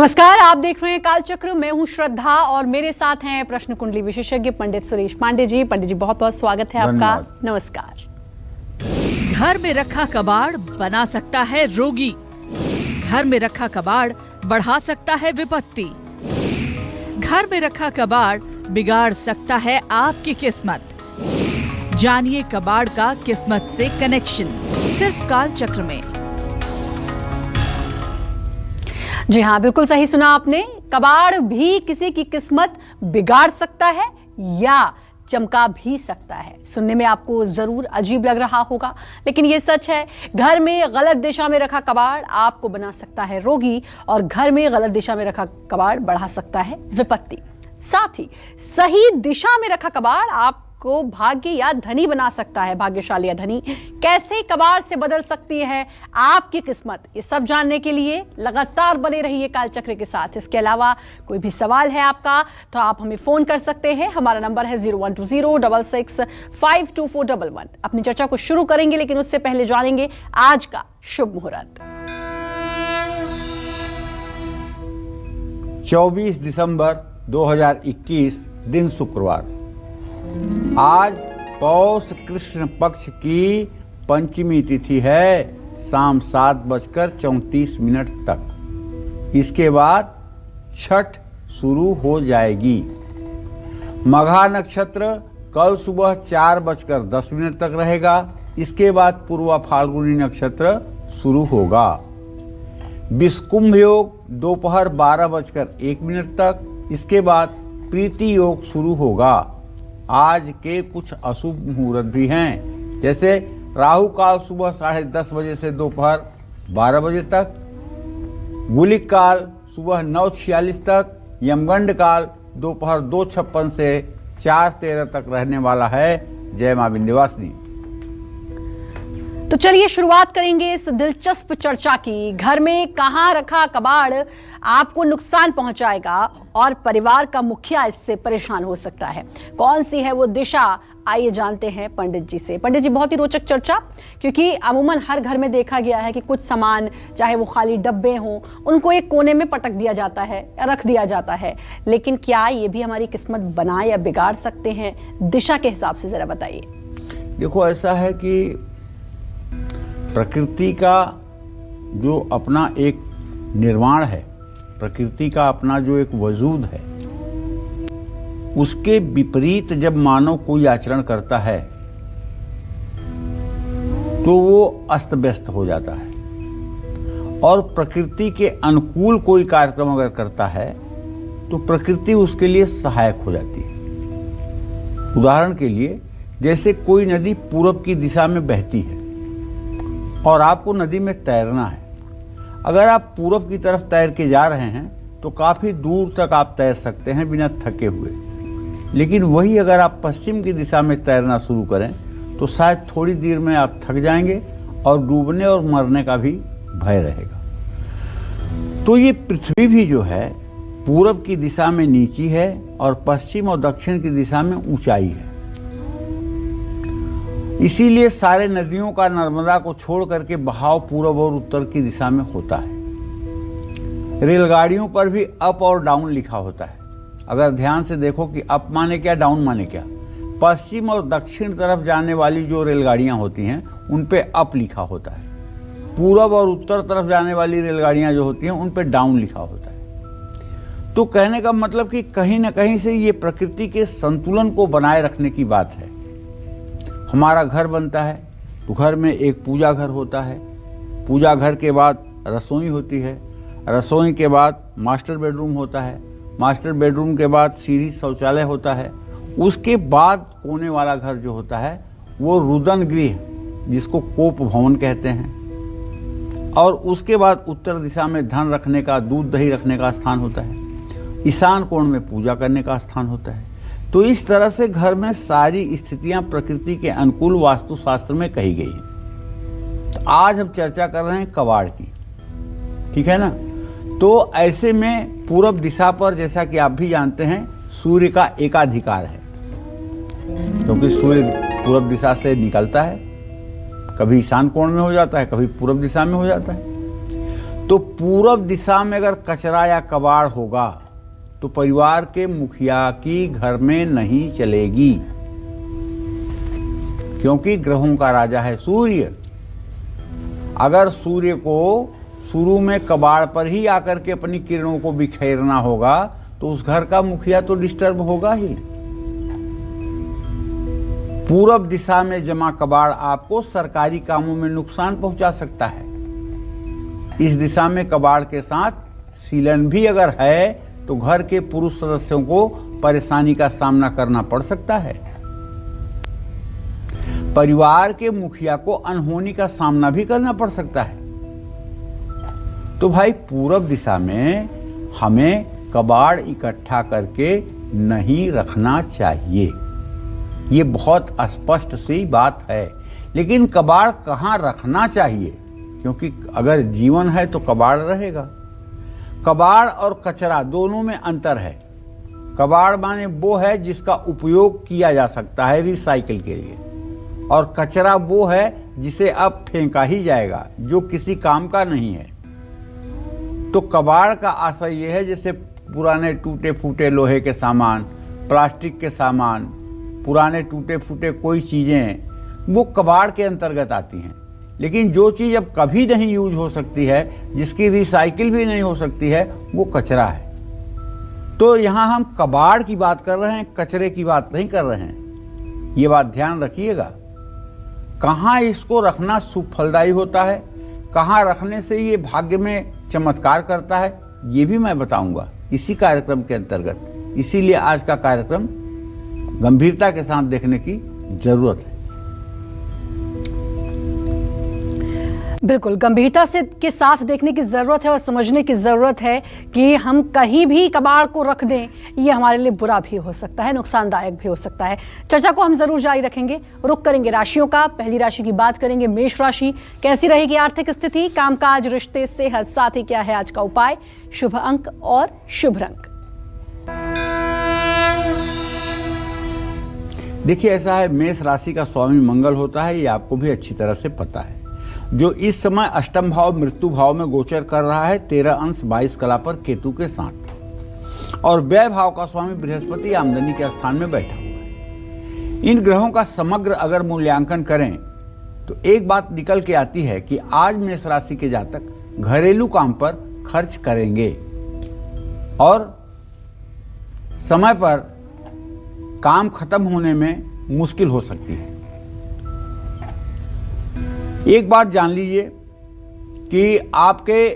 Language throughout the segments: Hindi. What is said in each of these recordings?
नमस्कार, आप देख रहे हैं कालचक्र। मैं हूं श्रद्धा और मेरे साथ हैं प्रश्न कुंडली विशेषज्ञ पंडित सुरेश पांडे जी। पंडित जी, बहुत बहुत स्वागत है आपका। नमस्कार। घर में रखा कबाड़ बना सकता है रोगी, घर में रखा कबाड़ बढ़ा सकता है विपत्ति, घर में रखा कबाड़ बिगाड़ सकता है आपकी किस्मत। जानिए कबाड़ का किस्मत से कनेक्शन, सिर्फ कालचक्र में। जी हाँ, बिल्कुल सही सुना आपने। कबाड़ भी किसी की किस्मत बिगाड़ सकता है या चमका भी सकता है। सुनने में आपको जरूर अजीब लग रहा होगा, लेकिन ये सच है। घर में गलत दिशा में रखा कबाड़ आपको बना सकता है रोगी और घर में गलत दिशा में रखा कबाड़ बढ़ा सकता है विपत्ति। साथ ही सही दिशा में रखा कबाड़ आपको भाग्य या धनी बना सकता है, भाग्यशाली या धनी। कैसे कबाड़ से बदल सकती है आपकी किस्मत, ये सब जानने के लिए लगातार बने रहिए कालचक्र के साथ। इसके अलावा कोई भी सवाल है आपका तो आप हमें फोन कर सकते हैं। हमारा नंबर है 012066522411। अपनी चर्चा को शुरू करेंगे, लेकिन उससे पहले जानेंगे आज का शुभ मुहूर्त। 24 दिसंबर 2021 दिन शुक्रवार। आज पौष कृष्ण पक्ष की पंचमी तिथि है, शाम 7:34 तक। इसके बाद छठ शुरू हो जाएगी। मघा नक्षत्र कल सुबह 4:10 तक रहेगा। इसके बाद पूर्वा फाल्गुनी नक्षत्र शुरू होगा। विषकुंभ योग दोपहर 12:01 तक। इसके बाद प्रीति योग शुरू होगा। आज के कुछ अशुभ मुहूर्त भी हैं, जैसे राहु काल सुबह 10:30 बजे से दोपहर 12 बजे तक, गुलिक काल सुबह 9:46 तक, यमगंड काल दोपहर 2:56 से 4:13 तक रहने वाला है। जय मां विंध्यवासिनी। तो चलिए शुरुआत करेंगे इस दिलचस्प चर्चा की। घर में कहां रखा कबाड़ आपको नुकसान पहुंचाएगा और परिवार का मुखिया इससे परेशान हो सकता है। कौन सी है वो दिशा, आइए जानते हैं पंडित जी से। पंडित जी, बहुत ही रोचक चर्चा, क्योंकि अमूमन हर घर में देखा गया है कि कुछ सामान, चाहे वो खाली डब्बे हों, उनको एक कोने में पटक दिया जाता है, रख दिया जाता है। लेकिन क्या ये भी हमारी किस्मत बना या बिगाड़ सकते हैं? दिशा के हिसाब से जरा बताइए। देखो, ऐसा है कि प्रकृति का जो अपना एक निर्माण है, प्रकृति का अपना जो एक वजूद है, उसके विपरीत जब मानव कोई आचरण करता है तो वो अस्त व्यस्त हो जाता है, और प्रकृति के अनुकूल कोई कार्यक्रम अगर करता है तो प्रकृति उसके लिए सहायक हो जाती है। उदाहरण के लिए, जैसे कोई नदी पूरब की दिशा में बहती है और आपको नदी में तैरना है। अगर आप पूरब की तरफ तैर के जा रहे हैं तो काफ़ी दूर तक आप तैर सकते हैं बिना थके हुए। लेकिन वही अगर आप पश्चिम की दिशा में तैरना शुरू करें तो शायद थोड़ी देर में आप थक जाएंगे और डूबने और मरने का भी भय रहेगा। तो ये पृथ्वी भी जो है पूरब की दिशा में नीची है और पश्चिम और दक्षिण की दिशा में ऊंचाई है। इसीलिए सारे नदियों का नर्मदा को छोड़ करके बहाव पूरब और उत्तर की दिशा में होता है। रेलगाड़ियों पर भी अप और डाउन लिखा होता है। अगर ध्यान से देखो कि अप माने क्या, डाउन माने क्या। पश्चिम और दक्षिण तरफ जाने वाली जो रेलगाड़ियां होती हैं उन पे अप लिखा होता है। पूरब और उत्तर तरफ जाने वाली रेलगाड़ियां जो होती हैं उन पे डाउन लिखा होता है। तो कहने का मतलब कि कहीं ना कहीं से ये प्रकृति के संतुलन को बनाए रखने की बात है। हमारा घर बनता है तो घर में एक पूजा घर होता है, पूजा घर के बाद रसोई होती है, रसोई के बाद मास्टर बेडरूम होता है, मास्टर बेडरूम के बाद सीढ़ी शौचालय होता है, उसके बाद कोने वाला घर जो होता है वो रुदन गृह, जिसको कोप भवन कहते हैं, और उसके बाद उत्तर दिशा में धन रखने का, दूध दही रखने का स्थान होता है, ईशान कोण में पूजा करने का स्थान होता है। तो इस तरह से घर में सारी स्थितियां प्रकृति के अनुकूल वास्तुशास्त्र में कही गई हैं। तो आज हम चर्चा कर रहे हैं कबाड़ की, ठीक है ना। तो ऐसे में पूरब दिशा पर, जैसा कि आप भी जानते हैं, सूर्य का एकाधिकार है, क्योंकि सूर्य पूरब दिशा से निकलता है, कभी ईशान कोण में हो जाता है, कभी पूरब दिशा में हो जाता है। तो पूरब दिशा में अगर कचरा या कबाड़ होगा तो परिवार के मुखिया की घर में नहीं चलेगी, क्योंकि ग्रहों का राजा है सूर्य। अगर सूर्य को शुरू में कबाड़ पर ही आकर के अपनी किरणों को बिखेरना होगा तो उस घर का मुखिया तो डिस्टर्ब होगा ही। पूरब दिशा में जमा कबाड़ आपको सरकारी कामों में नुकसान पहुंचा सकता है। इस दिशा में कबाड़ के साथ सीलन भी अगर है तो घर के पुरुष सदस्यों को परेशानी का सामना करना पड़ सकता है। परिवार के मुखिया को अनहोनी का सामना भी करना पड़ सकता है। तो भाई पूरब दिशा में हमें कबाड़ इकट्ठा करके नहीं रखना चाहिए, ये बहुत स्पष्ट सी बात है। लेकिन कबाड़ कहाँ रखना चाहिए, क्योंकि अगर जीवन है तो कबाड़ रहेगा। कबाड़ और कचरा दोनों में अंतर है। कबाड़ माने वो है जिसका उपयोग किया जा सकता है रिसाइकिल के लिए, और कचरा वो है जिसे अब फेंका ही जाएगा, जो किसी काम का नहीं है। तो कबाड़ का आशय यह है जैसे पुराने टूटे फूटे लोहे के सामान, प्लास्टिक के सामान, पुराने टूटे फूटे कोई चीज़ें, वो कबाड़ के अंतर्गत आती हैं। लेकिन जो चीज़ अब कभी नहीं यूज हो सकती है, जिसकी रिसाइकिल भी नहीं हो सकती है, वो कचरा है। तो यहाँ हम कबाड़ की बात कर रहे हैं, कचरे की बात नहीं कर रहे हैं, ये बात ध्यान रखिएगा। कहाँ इसको रखना शुभ फलदायी होता है, कहाँ रखने से ये भाग्य में चमत्कार करता है, ये भी मैं बताऊंगा इसी कार्यक्रम के अंतर्गत। इसीलिए आज का कार्यक्रम गंभीरता के साथ देखने की जरूरत है। बिल्कुल गंभीरता से के साथ देखने की ज़रूरत है और समझने की ज़रूरत है कि हम कहीं भी कबाड़ को रख दें, ये हमारे लिए बुरा भी हो सकता है, नुकसानदायक भी हो सकता है। चर्चा को हम ज़रूर जारी रखेंगे। रुख करेंगे राशियों का। पहली राशि की बात करेंगे, मेष राशि। कैसी रहेगी आर्थिक स्थिति, कामकाज, रिश्ते, सेहत, साथ ही क्या है आज का उपाय, शुभ अंक और शुभ रंग। देखिए ऐसा है, मेष राशि का स्वामी मंगल होता है, ये आपको भी अच्छी तरह से पता है, जो इस समय अष्टम भाव मृत्यु भाव में गोचर कर रहा है 13 अंश 22 कला पर केतु के साथ, और व्यय भाव का स्वामी बृहस्पति आमदनी के स्थान में बैठा हुआ है। इन ग्रहों का समग्र अगर मूल्यांकन करें तो एक बात निकल के आती है कि आज मेष राशि के जातक घरेलू काम पर खर्च करेंगे और समय पर काम खत्म होने में मुश्किल हो सकती है। एक बात जान लीजिए कि आपके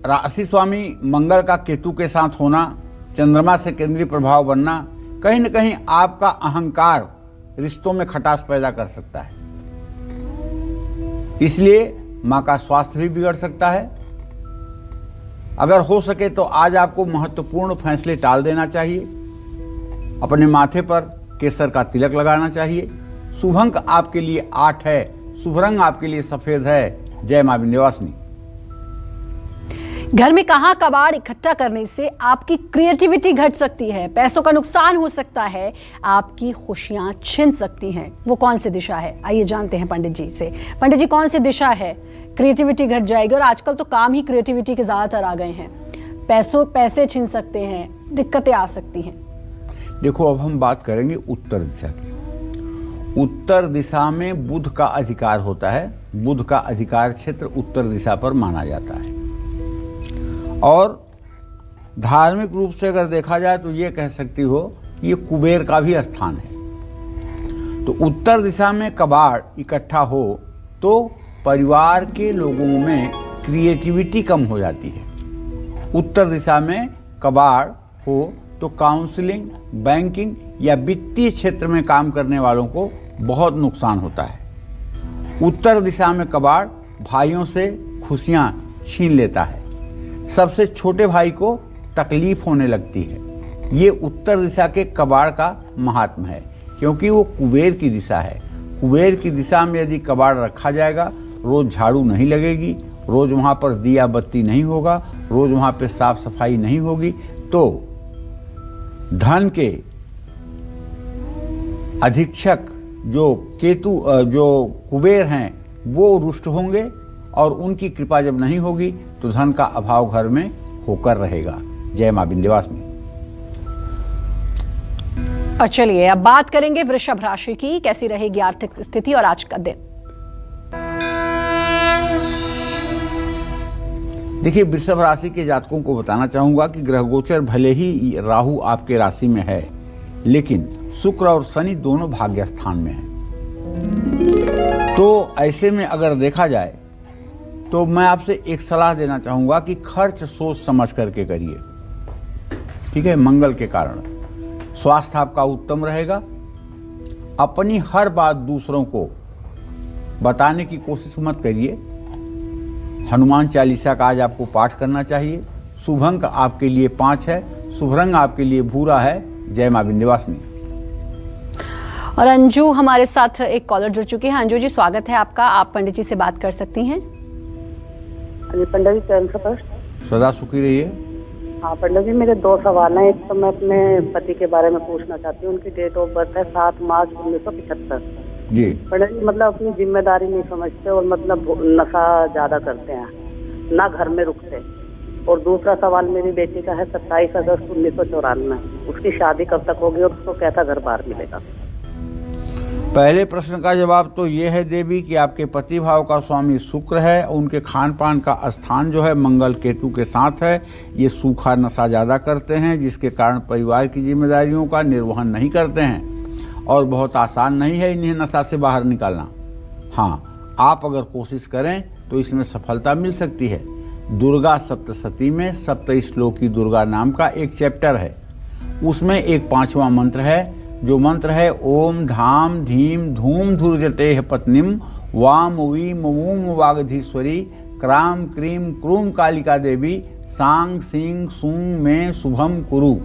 राशि स्वामी मंगल का केतु के साथ होना, चंद्रमा से केंद्रीय प्रभाव बनना, कहीं न कहीं आपका अहंकार रिश्तों में खटास पैदा कर सकता है। इसलिए मां का स्वास्थ्य भी बिगड़ सकता है। अगर हो सके तो आज आपको महत्वपूर्ण फैसले टाल देना चाहिए। अपने माथे पर केसर का तिलक लगाना चाहिए। शुभ अंक आपके लिए 8 है, शुभ रंग आपके लिए सफेद है। जय मां विंध्यवासिनी। घर में कहां कबाड़ इकट्ठा करने से आपकी क्रिएटिविटी घट सकती है, पैसों का नुकसान हो सकता है, आपकी खुशियां छिन सकती हैं। वो कौन सी दिशा है, आइए जानते हैं पंडित जी से। पंडित जी, कौन सी दिशा है क्रिएटिविटी घट जाएगी? और आजकल तो काम ही क्रिएटिविटी के ज्यादातर आ गए हैं। पैसे छिन सकते हैं, दिक्कतें आ सकती हैं। देखो अब हम बात करेंगे उत्तर दिशा की। उत्तर दिशा में बुध का अधिकार होता है। बुध का अधिकार क्षेत्र उत्तर दिशा पर माना जाता है, और धार्मिक रूप से अगर देखा जाए तो ये कह सकती हो कि ये कुबेर का भी स्थान है। तो उत्तर दिशा में कबाड़ इकट्ठा हो तो परिवार के लोगों में क्रिएटिविटी कम हो जाती है। उत्तर दिशा में कबाड़ हो तो काउंसलिंग, बैंकिंग या वित्तीय क्षेत्र में काम करने वालों को बहुत नुकसान होता है। उत्तर दिशा में कबाड़ भाइयों से खुशियां छीन लेता है। सबसे छोटे भाई को तकलीफ होने लगती है। ये उत्तर दिशा के कबाड़ का महात्म है, क्योंकि वो कुबेर की दिशा है। कुबेर की दिशा में यदि कबाड़ रखा जाएगा, रोज झाड़ू नहीं लगेगी, रोज वहाँ पर दिया बत्ती नहीं होगा, रोज वहाँ पे साफ सफाई नहीं होगी, तो धन के अधीक्षक जो कुबेर हैं वो रुष्ट होंगे, और उनकी कृपा जब नहीं होगी तो धन का अभाव घर में होकर रहेगा। जय मां विंध्यवासिनी। और चलिए अब बात करेंगे वृषभ राशि की, कैसी रहेगी आर्थिक स्थिति और आज का दिन। देखिए, वृषभ राशि के जातकों को बताना चाहूंगा कि ग्रह गोचर भले ही राहु आपके राशि में है, लेकिन शुक्र और शनि दोनों भाग्य स्थान में हैं। तो ऐसे में अगर देखा जाए तो मैं आपसे एक सलाह देना चाहूंगा कि खर्च सोच समझ करके करिए, ठीक है, मंगल के कारण। स्वास्थ्य आपका उत्तम रहेगा। अपनी हर बात दूसरों को बताने की कोशिश मत करिए। हनुमान चालीसा का आज आपको पाठ करना चाहिए। शुभ अंक आपके लिए 5 है। शुभ रंग आपके लिए भूरा है। जय मां विंध्यवासिनी। और अंजू हमारे साथ एक कॉलर जुड़ चुके हैं। अंजू जी, स्वागत है आपका। आप पंडित जी से बात कर सकती हैं। पंडित जी चरण से फर्स्ट। सदा सुखी रहिए। हाँ पंडित जी, मेरे 2 सवाल हैं। एक तो मैं अपने पति के बारे में पूछना चाहती हूँ। उनकी डेट ऑफ बर्थ है 7 मार्च 1975। जी। पंडित जी, मतलब अपनी जिम्मेदारी नहीं समझते और मतलब नशा ज्यादा करते हैं, ना घर में रुकते। और दूसरा सवाल मेरी बेटी का है 27 अगस्त 1994। उसकी शादी कब तक होगी और उसको कैसा घर बार मिलेगा? पहले प्रश्न का जवाब तो ये है देवी कि आपके पति भाव का स्वामी शुक्र है। उनके खान पान का स्थान जो है मंगल केतु के साथ है। ये सूखा नशा ज़्यादा करते हैं, जिसके कारण परिवार की जिम्मेदारियों का निर्वहन नहीं करते हैं और बहुत आसान नहीं है इन्हें नशा से बाहर निकालना। हाँ, आप अगर कोशिश करें तो इसमें सफलता मिल सकती है। दुर्गा सप्तशती में 27 श्लोकी दुर्गा नाम का एक चैप्टर है। उसमें एक 5वां मंत्र है, जो मंत्र है ओम धाम धीम धूम धुर्जटेह पत्नीम वाम Vim वूम वागधीश्वरी cram cream क्रूम Kalika Devi सांग सिंह सूंग में शुभम कुरु।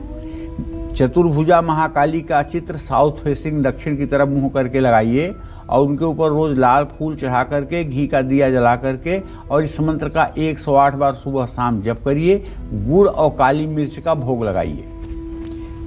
चतुर्भुजा महाकाली का चित्र साउथ फेसिंग दक्षिण की तरफ मुंह करके लगाइए और उनके ऊपर रोज लाल फूल चढ़ा करके घी का दिया जला करके और इस मंत्र का 108 बार सुबह शाम जप करिए। गुड़ और काली मिर्च का भोग लगाइए।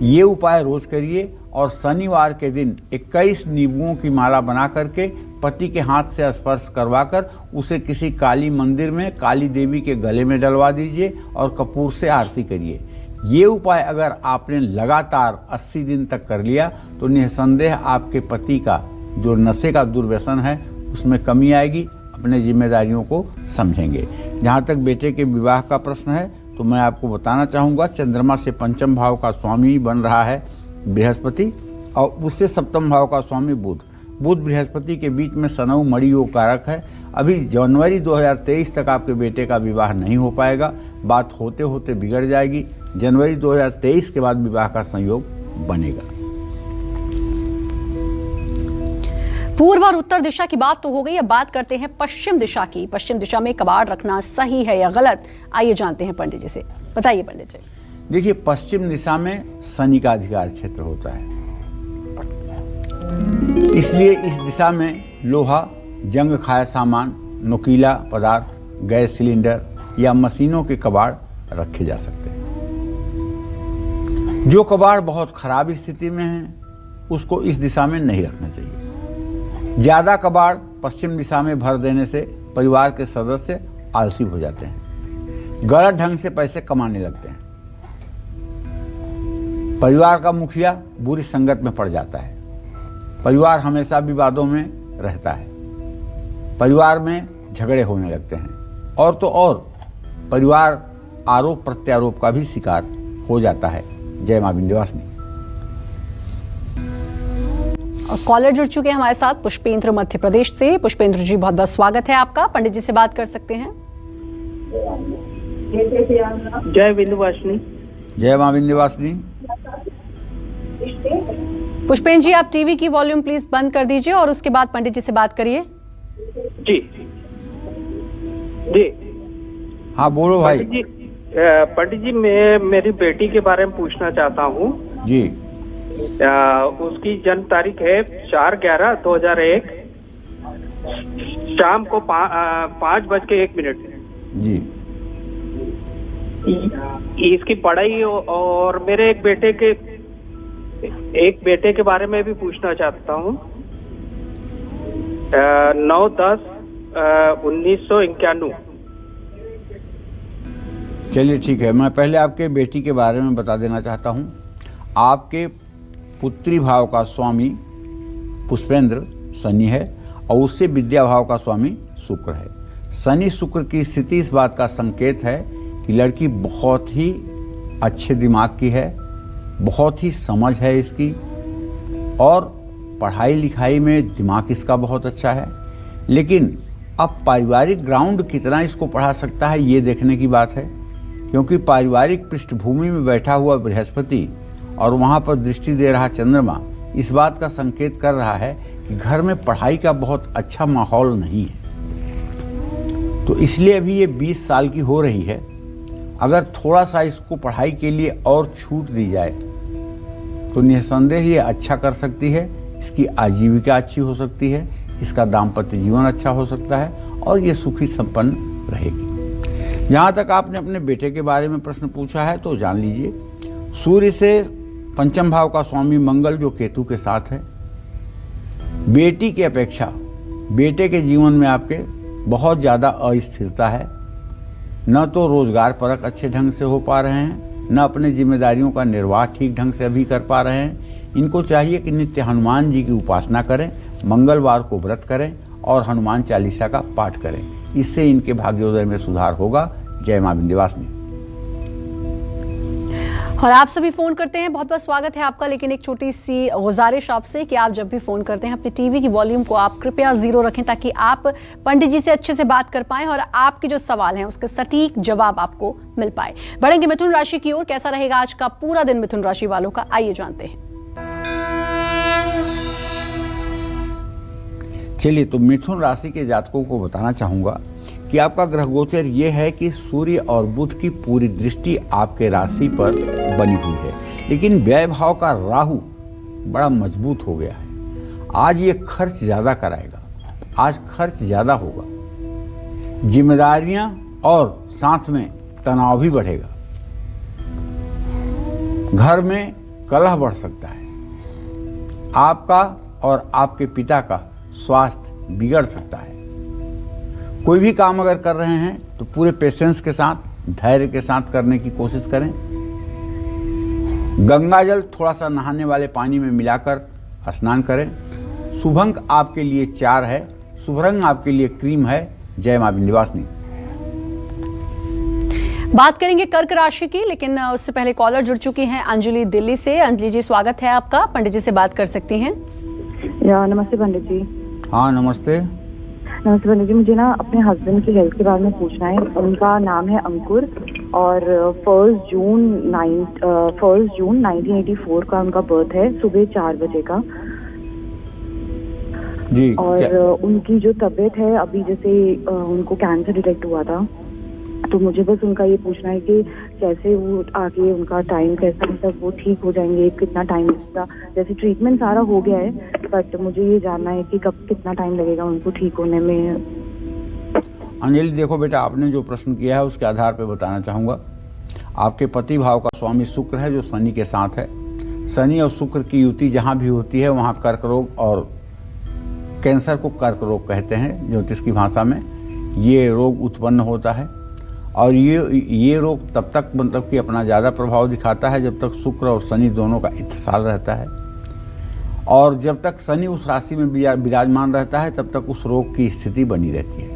ये उपाय रोज करिए और शनिवार के दिन 21 नींबुओं की माला बना करके पति के हाथ से स्पर्श करवाकर उसे किसी काली मंदिर में काली देवी के गले में डलवा दीजिए और कपूर से आरती करिए। ये उपाय अगर आपने लगातार 80 दिन तक कर लिया तो निसंदेह आपके पति का जो नशे का दुर्व्यसन है उसमें कमी आएगी। अपने जिम्मेदारियों को समझेंगे। जहाँ तक बेटे के विवाह का प्रश्न है तो मैं आपको बताना चाहूँगा, चंद्रमा से 5वें भाव का स्वामी बन रहा है बृहस्पति और उससे 7वें भाव का स्वामी बुध। बुध बृहस्पति के बीच में सनऊ मणि योग कारक है। अभी जनवरी 2023 तक आपके बेटे का विवाह नहीं हो पाएगा। बात होते होते बिगड़ जाएगी। जनवरी 2023 के बाद विवाह का संयोग बनेगा। पूर्व और उत्तर दिशा की बात तो हो गई, अब बात करते हैं पश्चिम दिशा की। पश्चिम दिशा में कबाड़ रखना सही है या गलत, आइए जानते हैं पंडित जी से। बताइए पंडित जी। देखिए, पश्चिम दिशा में शनि का अधिकार क्षेत्र होता है, इसलिए इस दिशा में लोहा, जंग खाया सामान, नुकीला पदार्थ, गैस सिलेंडर या मशीनों के कबाड़ रखे जा सकते हैं। जो कबाड़ बहुत खराब स्थिति में है उसको इस दिशा में नहीं रखना चाहिए। ज्यादा कबाड़ पश्चिम दिशा में भर देने से परिवार के सदस्य आलसी हो जाते हैं, गलत ढंग से पैसे कमाने लगते हैं। परिवार का मुखिया बुरी संगत में पड़ जाता है। परिवार हमेशा विवादों में रहता है। परिवार में झगड़े होने लगते हैं और तो और परिवार आरोप प्रत्यारोप का भी शिकार हो जाता है। जय मां विंध्यवासिनी। और कॉलर जुड़ चुके हैं हमारे साथ पुष्पेंद्र मध्य प्रदेश से। पुष्पेंद्र जी, बहुत बहुत स्वागत है आपका। पंडित जी से बात कर सकते हैं। जय विंध्यवासिनी। जय मां विंध्यवासिनी। पुष्पेंद्र जी, आप टीवी की वॉल्यूम प्लीज बंद कर दीजिए और उसके बाद पंडित जी से बात करिए। जी जी। हाँ बोलो भाई। पंडित जी, मैं मेरी बेटी के बारे में पूछना चाहता हूँ जी। उसकी जन्म तारीख है 4/11/2001, शाम को 5:01। जी। इसकी पढ़ाई और मेरे एक बेटे के बारे में भी पूछना चाहता हूँ। 9/10/1991। चलिए ठीक है, मैं पहले आपके बेटी के बारे में बता देना चाहता हूँ। आपके पुत्री भाव का स्वामी पुष्पेंद्र शनि है और उससे विद्या भाव का स्वामी शुक्र है। शनि शुक्र की स्थिति इस बात का संकेत है कि लड़की बहुत ही अच्छे दिमाग की है, बहुत ही समझ है इसकी और पढ़ाई लिखाई में दिमाग इसका बहुत अच्छा है। लेकिन अब पारिवारिक ग्राउंड कितना इसको पढ़ा सकता है ये देखने की बात है, क्योंकि पारिवारिक पृष्ठभूमि में बैठा हुआ बृहस्पति और वहाँ पर दृष्टि दे रहा चंद्रमा इस बात का संकेत कर रहा है कि घर में पढ़ाई का बहुत अच्छा माहौल नहीं है। तो इसलिए अभी ये 20 साल की हो रही है। अगर थोड़ा सा इसको पढ़ाई के लिए और छूट दी जाए तो निसंदेह ये अच्छा कर सकती है, इसकी आजीविका अच्छी हो सकती है, इसका दाम्पत्य जीवन अच्छा हो सकता है और ये सुखी संपन्न रहेगी। जहाँ तक आपने अपने बेटे के बारे में प्रश्न पूछा है तो जान लीजिए, सूर्य से पंचम भाव का स्वामी मंगल जो केतु के साथ है, बेटी की अपेक्षा बेटे के जीवन में आपके बहुत ज़्यादा अस्थिरता है। न तो रोजगार परक अच्छे ढंग से हो पा रहे हैं, न अपने जिम्मेदारियों का निर्वाह ठीक ढंग से अभी कर पा रहे हैं। इनको चाहिए कि नित्य हनुमान जी की उपासना करें, मंगलवार को व्रत करें और हनुमान चालीसा का पाठ करें। इससे इनके भाग्योदय में सुधार होगा। जय मां विंध्यवासिनी। और आप सभी फोन करते हैं, बहुत बहुत स्वागत है आपका। लेकिन एक छोटी सी गुजारिश आपसे कि आप जब भी फोन करते हैं अपने टीवी की वॉल्यूम को आप कृपया 0 रखें, ताकि आप पंडित जी से अच्छे से बात कर पाएं और आपके जो सवाल हैं उसके सटीक जवाब आपको मिल पाए। बढ़ेंगे मिथुन राशि की ओर। कैसा रहेगा आज का पूरा दिन मिथुन राशि वालों का, आइए जानते हैं। चलिए, तो मिथुन राशि के जातकों को बताना चाहूंगा कि आपका ग्रह गोचर ये है कि सूर्य और बुध की पूरी दृष्टि आपके राशि पर बनी हुई है, लेकिन व्यय भाव का राहु बड़ा मजबूत हो गया है। आज ये खर्च ज्यादा कराएगा, आज खर्च ज्यादा होगा, जिम्मेदारियां और साथ में तनाव भी बढ़ेगा। घर में कलह बढ़ सकता है, आपका और आपके पिता का स्वास्थ्य बिगड़ सकता है। कोई भी काम अगर कर रहे हैं तो पूरे पेशेंस के साथ, धैर्य के साथ करने की कोशिश करें। गंगा जल थोड़ा सा नहाने वाले पानी में मिलाकर स्नान करें। शुभ अंक आपके लिए 4 है, शुभ रंग आपके लिए क्रीम है। जय मां विंध्यवासिनी। बात करेंगे कर्क राशि की, लेकिन उससे पहले कॉलर जुड़ चुकी हैं अंजलि दिल्ली से। अंजलि जी स्वागत है आपका, पंडित जी से बात कर सकती हैं। नमस्ते पंडित जी। हाँ नमस्ते। नमस्ते पंडित जी, मुझे ना अपने हस्बैंड की हेल्थ के बारे में पूछना है। उनका नाम है अंकुर और 1 जून 1984 का उनका बर्थ है, सुबह 4 बजे का जी। और उनकी जो तबीयत है अभी, जैसे उनको कैंसर डिटेक्ट हुआ था, तो मुझे बस उनका ये पूछना है कि कैसे वो आगे उनका टाइम कैसा, मतलब वो ठीक हो जाएंगे, कितना टाइम लगेगा। जैसे ट्रीटमेंट सारा हो गया है, बट मुझे ये जानना है कि कब कितना टाइम लगेगा उनको ठीक होने में। अंजलि देखो बेटा, आपने जो प्रश्न किया है उसके आधार पर बताना चाहूँगा। आपके पति भाव का स्वामी शुक्र है जो शनि के साथ है। शनि और शुक्र की युति जहाँ भी होती है वहाँ कर्क रोग और कैंसर को कर्क रोग कहते हैं ज्योतिष की भाषा में। ये रोग उत्पन्न होता है और ये रोग तब तक मतलब कि अपना ज़्यादा प्रभाव दिखाता है जब तक शुक्र और शनि दोनों का इत्तेसाल रहता है, और जब तक शनि उस राशि में विराजमान रहता है तब तक उस रोग की स्थिति बनी रहती है।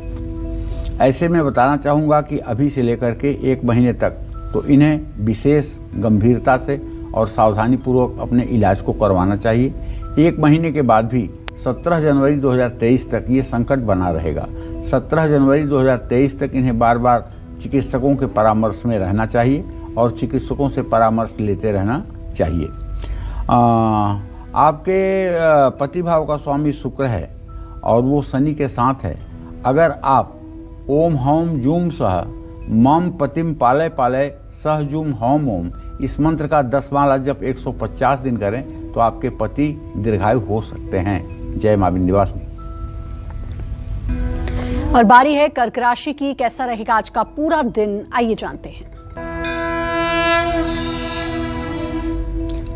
ऐसे में बताना चाहूँगा कि अभी से लेकर के 1 महीने तक तो इन्हें विशेष गंभीरता से और सावधानीपूर्वक अपने इलाज को करवाना चाहिए। 1 महीने के बाद भी 17 जनवरी 2023 तक ये संकट बना रहेगा। 17 जनवरी 2023 तक इन्हें बार बार चिकित्सकों के परामर्श में रहना चाहिए और चिकित्सकों से परामर्श लेते रहना चाहिए। आपके पति भाव का स्वामी शुक्र है और वो शनि के साथ है। अगर आप ओम हौम जूम सह मम पतिम पालय पालय सह जूम हौम ओम इस मंत्र का 10 माला जब 150 दिन करें तो आपके पति दीर्घायु हो सकते हैं। जय मां विंध्यवासिनी। और बारी है कर्क राशि की। कैसा रहेगा आज का पूरा दिन, आइए जानते हैं।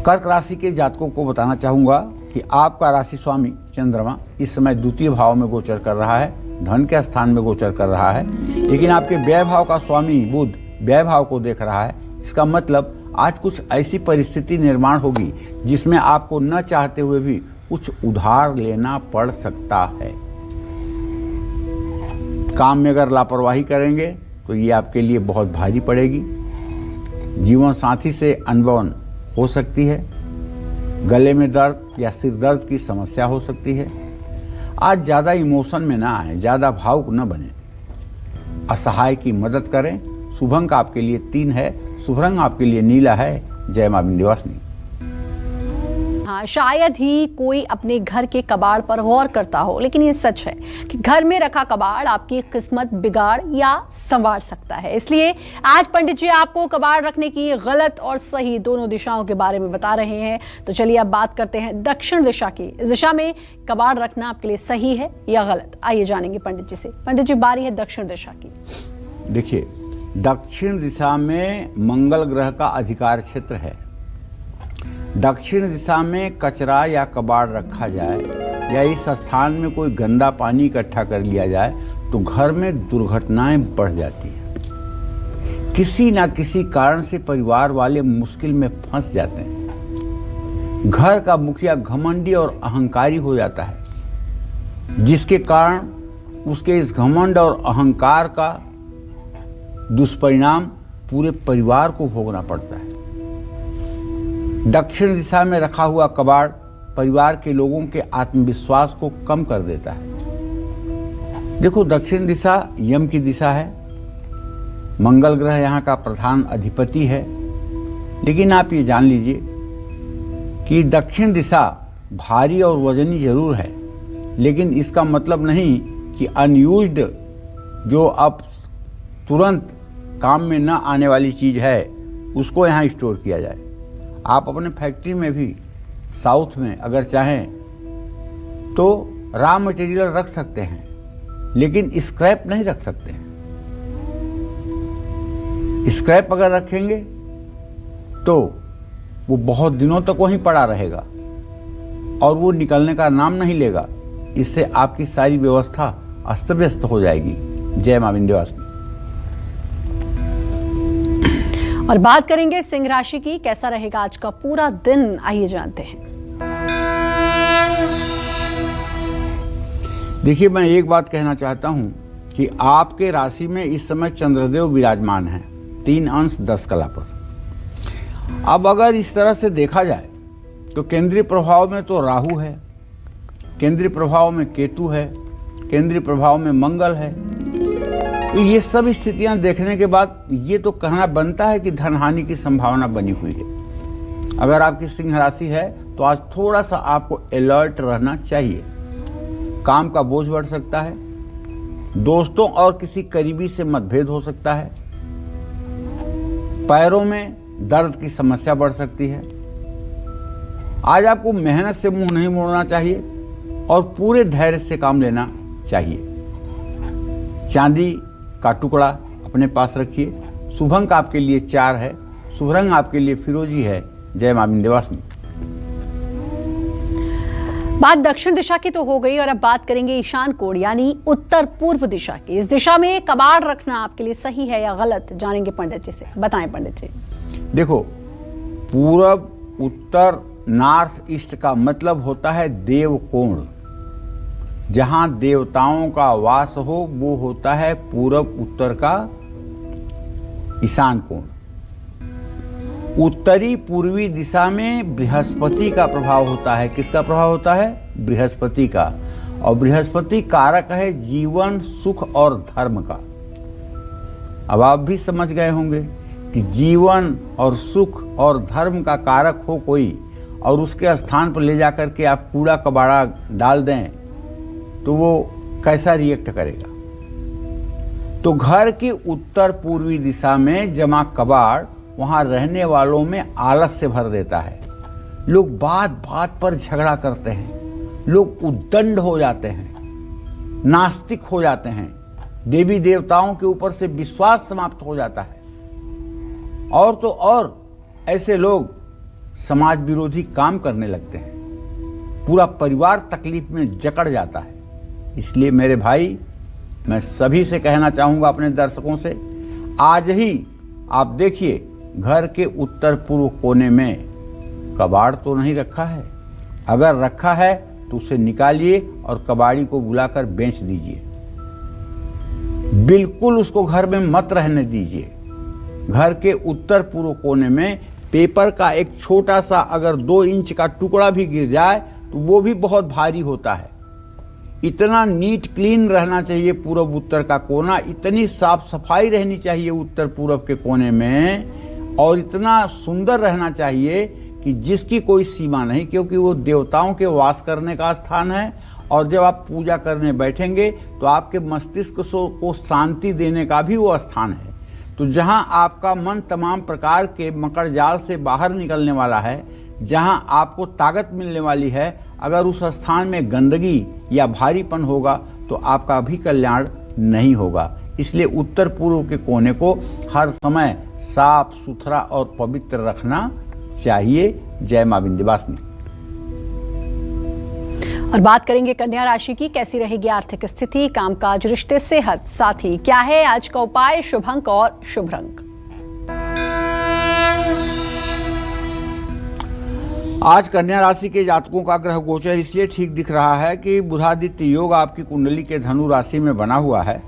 कर्क राशि के जातकों को बताना चाहूंगा कि आपका राशि स्वामी चंद्रमा इस समय द्वितीय भाव में गोचर कर रहा है, धन के स्थान में गोचर कर रहा है। लेकिन आपके व्यय भाव का स्वामी बुध व्यय भाव को देख रहा है, इसका मतलब आज कुछ ऐसी परिस्थिति निर्माण होगी जिसमें आपको न चाहते हुए भी कुछ उधार लेना पड़ सकता है। काम में अगर लापरवाही करेंगे तो ये आपके लिए बहुत भारी पड़ेगी। जीवन साथी से अनबन हो सकती है। गले में दर्द या सिर दर्द की समस्या हो सकती है। आज ज़्यादा इमोशन में ना आए, ज़्यादा भावुक न बने। असहाय की मदद करें। शुभ अंक आपके लिए 3 है। शुभ रंग आपके लिए नीला है। जय मां विंध्यवासिनी। हाँ, शायद ही कोई अपने घर के कबाड़ पर गौर करता हो, लेकिन ये सच है कि घर में रखा कबाड़ आपकी किस्मत बिगाड़ या संवार सकता है। इसलिए आज पंडित जी आपको कबाड़ रखने की गलत और सही दोनों दिशाओं के बारे में बता रहे हैं। तो चलिए अब बात करते हैं दक्षिण दिशा की। इस दिशा में कबाड़ रखना आपके लिए सही है या गलत, आइए जानेंगे पंडित जी से। पंडित जी, बारी है दक्षिण दिशा की। देखिए, दक्षिण दिशा में मंगल ग्रह का अधिकार क्षेत्र है। दक्षिण दिशा में कचरा या कबाड़ रखा जाए या इस स्थान में कोई गंदा पानी इकट्ठा कर लिया जाए तो घर में दुर्घटनाएं बढ़ जाती हैं। किसी ना किसी कारण से परिवार वाले मुश्किल में फंस जाते हैं। घर का मुखिया घमंडी और अहंकारी हो जाता है, जिसके कारण उसके इस घमंड और अहंकार का दुष्परिणाम पूरे परिवार को भोगना पड़ता है। दक्षिण दिशा में रखा हुआ कबाड़ परिवार के लोगों के आत्मविश्वास को कम कर देता है। देखो, दक्षिण दिशा यम की दिशा है। मंगल ग्रह यहाँ का प्रधान अधिपति है। लेकिन आप ये जान लीजिए कि दक्षिण दिशा भारी और वजनी जरूर है, लेकिन इसका मतलब नहीं कि अनयूज्ड, जो अब तुरंत काम में न आने वाली चीज है, उसको यहाँ स्टोर किया जाए। आप अपने फैक्ट्री में भी साउथ में अगर चाहें तो रॉ मटेरियल रख सकते हैं, लेकिन स्क्रैप नहीं रख सकते हैं। स्क्रैप अगर रखेंगे तो वो बहुत दिनों तक वहीं पड़ा रहेगा और वो निकलने का नाम नहीं लेगा। इससे आपकी सारी व्यवस्था अस्त व्यस्त हो जाएगी। जय मां विंध्यवासिनी। और बात करेंगे सिंह राशि की। कैसा रहेगा आज का पूरा दिन, आइए जानते हैं। देखिए, मैं एक बात कहना चाहता हूं कि आपके राशि में इस समय चंद्रदेव विराजमान हैं 3 अंश 10 कला पर। अब अगर इस तरह से देखा जाए तो केंद्रीय प्रभाव में तो राहु है, केंद्रीय प्रभाव में केतु है, केंद्रीय प्रभाव में मंगल है। तो ये सब स्थितियां देखने के बाद ये तो कहना बनता है कि धनहानि की संभावना बनी हुई है। अगर आपकी सिंह राशि है तो आज थोड़ा सा आपको अलर्ट रहना चाहिए। काम का बोझ बढ़ सकता है, दोस्तों और किसी करीबी से मतभेद हो सकता है, पैरों में दर्द की समस्या बढ़ सकती है। आज आपको मेहनत से मुंह नहीं मोड़ना चाहिए और पूरे धैर्य से काम लेना चाहिए। चांदी का टुकड़ा अपने पास रखिए। शुभ अंक आपके लिए 4 है। शुभ रंग आपके लिए फिरोजी है। जय मां विंध्यवासिनी। बात दक्षिण दिशा की तो हो गई और अब बात करेंगे ईशान कोण यानी उत्तर पूर्व दिशा की। इस दिशा में कबाड़ रखना आपके लिए सही है या गलत, जानेंगे पंडित जी से। बताएं पंडित जी। देखो, पूरब, उत्तर, नॉर्थ ईस्ट का मतलब होता है देव कोण। जहां देवताओं का वास हो वो होता है पूरब उत्तर का ईशान कोण। उत्तरी पूर्वी दिशा में बृहस्पति का प्रभाव होता है। किसका प्रभाव होता है? बृहस्पति का। और बृहस्पति कारक है जीवन, सुख और धर्म का। अब आप भी समझ गए होंगे कि जीवन और सुख और धर्म का कारक हो कोई और उसके स्थान पर ले जाकर के आप कूड़ा कबाड़ा डाल दें तो वो कैसा रिएक्ट करेगा। तो घर की उत्तर पूर्वी दिशा में जमा कबाड़ वहां रहने वालों में आलस्य भर देता है। लोग बात बात पर झगड़ा करते हैं, लोग उद्दंड हो जाते हैं, नास्तिक हो जाते हैं, देवी देवताओं के ऊपर से विश्वास समाप्त हो जाता है। और तो और ऐसे लोग समाज विरोधी काम करने लगते हैं। पूरा परिवार तकलीफ में जकड़ जाता है। इसलिए मेरे भाई, मैं सभी से कहना चाहूंगा, अपने दर्शकों से, आज ही आप देखिए घर के उत्तर पूर्व कोने में कबाड़ तो नहीं रखा है। अगर रखा है तो उसे निकालिए और कबाड़ी को बुलाकर बेच दीजिए। बिल्कुल उसको घर में मत रहने दीजिए। घर के उत्तर पूर्व कोने में पेपर का एक छोटा सा अगर 2 इंच का टुकड़ा भी गिर जाए तो वो भी बहुत भारी होता है। इतना नीट क्लीन रहना चाहिए पूर्व उत्तर का कोना, इतनी साफ सफाई रहनी चाहिए उत्तर पूर्व के कोने में, और इतना सुंदर रहना चाहिए कि जिसकी कोई सीमा नहीं, क्योंकि वो देवताओं के वास करने का स्थान है। और जब आप पूजा करने बैठेंगे तो आपके मस्तिष्क को शांति देने का भी वो स्थान है। तो जहाँ आपका मन तमाम प्रकार के मकर जाल से बाहर निकलने वाला है, जहाँ आपको ताकत मिलने वाली है, अगर उस स्थान में गंदगी या भारीपन होगा तो आपका भी कल्याण नहीं होगा। इसलिए उत्तर पूर्व के कोने को हर समय साफ सुथरा और पवित्र रखना चाहिए। जय मां विंध्यवासिनी। और बात करेंगे कन्या राशि की, कैसी रहेगी आर्थिक स्थिति, कामकाज, रिश्ते, सेहत, साथ ही क्या है आज का उपाय, शुभ अंक और शुभ रंग। आज कन्या राशि के जातकों का ग्रह गोचर इसलिए ठीक दिख रहा है कि बुधादित्य योग आपकी कुंडली के धनु राशि में बना हुआ है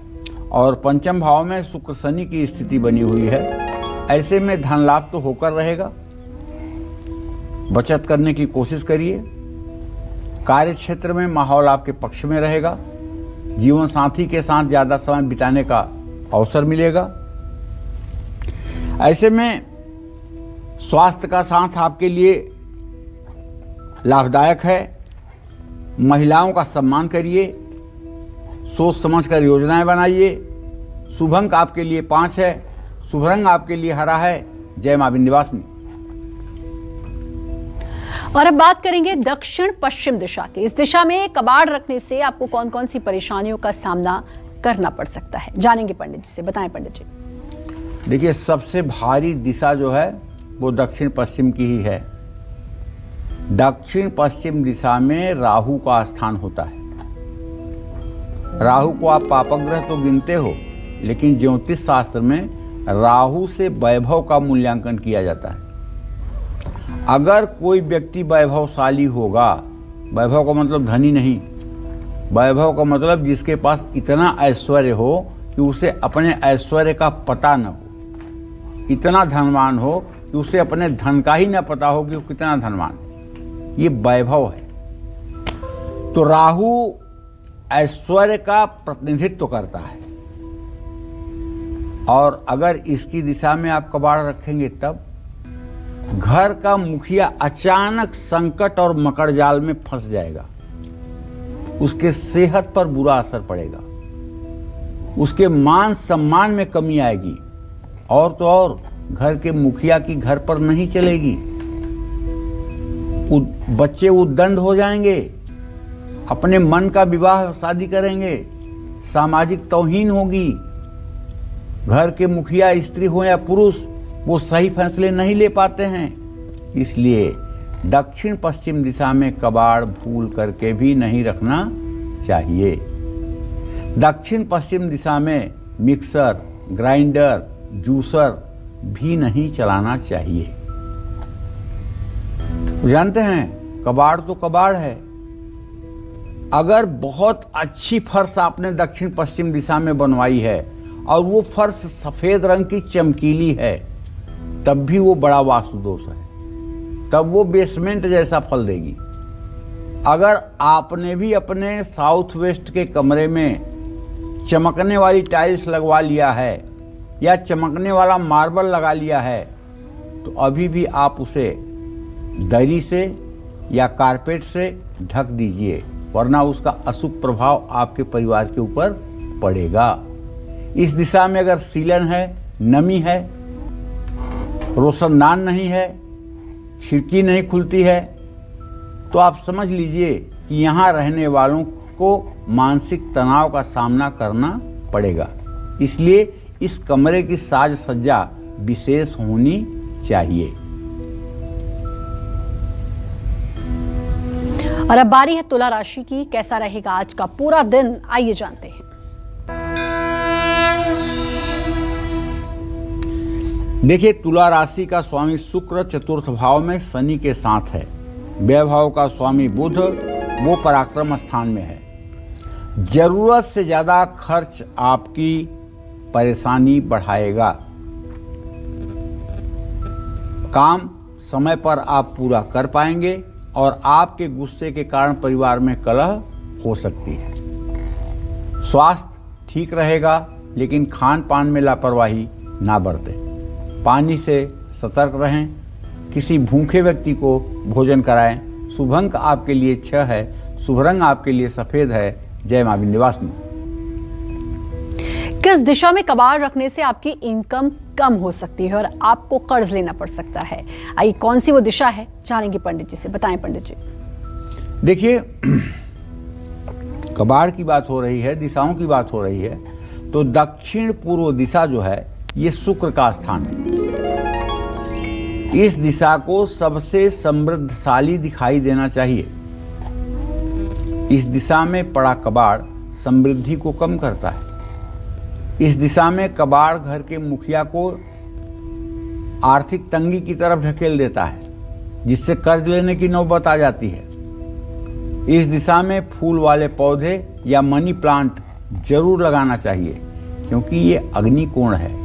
और पंचम भाव में शुक्र शनि की स्थिति बनी हुई है। ऐसे में धन लाभ तो होकर रहेगा। बचत करने की कोशिश करिए। कार्य क्षेत्र में माहौल आपके पक्ष में रहेगा। जीवन साथी के साथ ज्यादा समय बिताने का अवसर मिलेगा। ऐसे में स्वास्थ्य का साथ आपके लिए लाभदायक है। महिलाओं का सम्मान करिए, सोच समझकर योजनाएं बनाइए। शुभ अंक आपके लिए 5 है, शुभ रंग आपके लिए हरा है। जय मां विंध्यवासिनी। और अब बात करेंगे दक्षिण पश्चिम दिशा की। इस दिशा में कबाड़ रखने से आपको कौन कौन सी परेशानियों का सामना करना पड़ सकता है, जानेंगे पंडित जी से। बताएं पंडित जी। देखिए, सबसे भारी दिशा जो है वो दक्षिण पश्चिम की ही है। दक्षिण पश्चिम दिशा में राहु का स्थान होता है। राहु को आप पापग्रह तो गिनते हो, लेकिन ज्योतिष शास्त्र में राहु से वैभव का मूल्यांकन किया जाता है। अगर कोई व्यक्ति वैभवशाली होगा, वैभव का मतलब धनी नहीं, वैभव का मतलब जिसके पास इतना ऐश्वर्य हो कि उसे अपने ऐश्वर्य का पता न हो, इतना धनवान हो कि उसे अपने धन का ही न पता हो कि वो कितना धनवान है, ये वैभव है। तो राहु ऐश्वर्य का प्रतिनिधित्व करता है, और अगर इसकी दिशा में आप कबाड़ रखेंगे तब घर का मुखिया अचानक संकट और मकर जाल में फंस जाएगा। उसके सेहत पर बुरा असर पड़ेगा, उसके मान सम्मान में कमी आएगी, और तो और घर के मुखिया की घर पर नहीं चलेगी। बच्चे उद्दंड हो जाएंगे, अपने मन का विवाह शादी करेंगे, सामाजिक तौहीन होगी। घर के मुखिया स्त्री हो या पुरुष, वो सही फैसले नहीं ले पाते हैं। इसलिए दक्षिण पश्चिम दिशा में कबाड़ भूल करके भी नहीं रखना चाहिए। दक्षिण पश्चिम दिशा में मिक्सर, ग्राइंडर, जूसर भी नहीं चलाना चाहिए। जानते हैं, कबाड़ तो कबाड़ है। अगर बहुत अच्छी फर्श आपने दक्षिण पश्चिम दिशा में बनवाई है और वो फर्श सफेद रंग की चमकीली है, तब भी वो बड़ा वास्तु दोष है, तब वो बेसमेंट जैसा फल देगी। अगर आपने भी अपने साउथ वेस्ट के कमरे में चमकने वाली टाइल्स लगवा लिया है या चमकने वाला मार्बल लगा लिया है, तो अभी भी आप उसे दरी से या कारपेट से ढक दीजिए, वरना उसका अशुभ प्रभाव आपके परिवार के ऊपर पड़ेगा। इस दिशा में अगर सीलन है, नमी है, रोशनदान नहीं है, खिड़की नहीं खुलती है, तो आप समझ लीजिए कि यहाँ रहने वालों को मानसिक तनाव का सामना करना पड़ेगा। इसलिए इस कमरे की साज सज्जा विशेष होनी चाहिए। और अब बारी है तुला राशि की, कैसा रहेगा आज का पूरा दिन, आइए जानते हैं। देखिए, तुला राशि का स्वामी शुक्र चतुर्थ भाव में शनि के साथ है। व्यय भाव का स्वामी बुध वो पराक्रम स्थान में है। जरूरत से ज्यादा खर्च आपकी परेशानी बढ़ाएगा। काम समय पर आप पूरा कर पाएंगे और आपके गुस्से के कारण परिवार में कलह हो सकती है। स्वास्थ्य ठीक रहेगा, लेकिन खान पान में लापरवाही ना बरतें। पानी से सतर्क रहें। किसी भूखे व्यक्ति को भोजन कराएं। शुभ अंक आपके लिए 6 है। शुभ रंग आपके लिए सफेद है। जय मां विंध्यवासिनी। किस दिशा में कबाड़ रखने से आपकी इनकम कम हो सकती है और आपको कर्ज लेना पड़ सकता है? आइए, कौन सी वो दिशा है, जानेंगे पंडित जी से। बताएं पंडित जी। देखिए, कबाड़ की बात हो रही है, दिशाओं की बात हो रही है, तो दक्षिण पूर्व दिशा जो है ये शुक्र का स्थान है। इस दिशा को सबसे समृद्धशाली दिखाई देना चाहिए। इस दिशा में पड़ा कबाड़ समृद्धि को कम करता है। इस दिशा में कबाड़ घर के मुखिया को आर्थिक तंगी की तरफ ढकेल देता है, जिससे कर्ज लेने की नौबत आ जाती है। इस दिशा में फूल वाले पौधे या मनी प्लांट जरूर लगाना चाहिए, क्योंकि ये अग्निकोण है।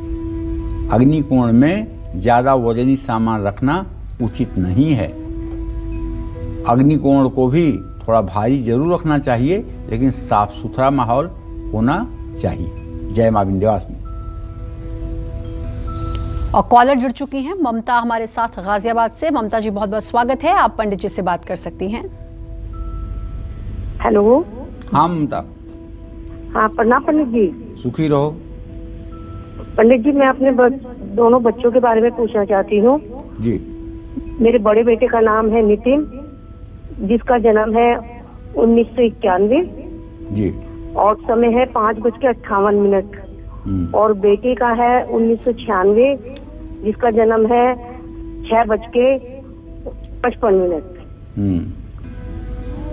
अग्निकोण में ज्यादा वजनी सामान रखना उचित नहीं है। अग्निकोण को भी थोड़ा भारी जरूर रखना चाहिए, लेकिन साफ सुथरा माहौल होना चाहिए। जय मां विंध्यवासिनी। और कॉलर जुड़ चुकी हैं ममता हमारे साथ गाजियाबाद से। ममता जी, बहुत बहुत स्वागत है, आप पंडित जी से बात कर सकती हैं। हेलो। हाँ ममता। हाँ, प्रणाम पंडित जी। सुखी रहो। पंडित जी, मैं अपने दोनों बच्चों के बारे में पूछना चाहती हूँ जी। मेरे बड़े बेटे का नाम है नितिन, जिसका जन्म है 1991 जी। और समय है 5:58। और बेटी का है 1996, जिसका जन्म है 6:55।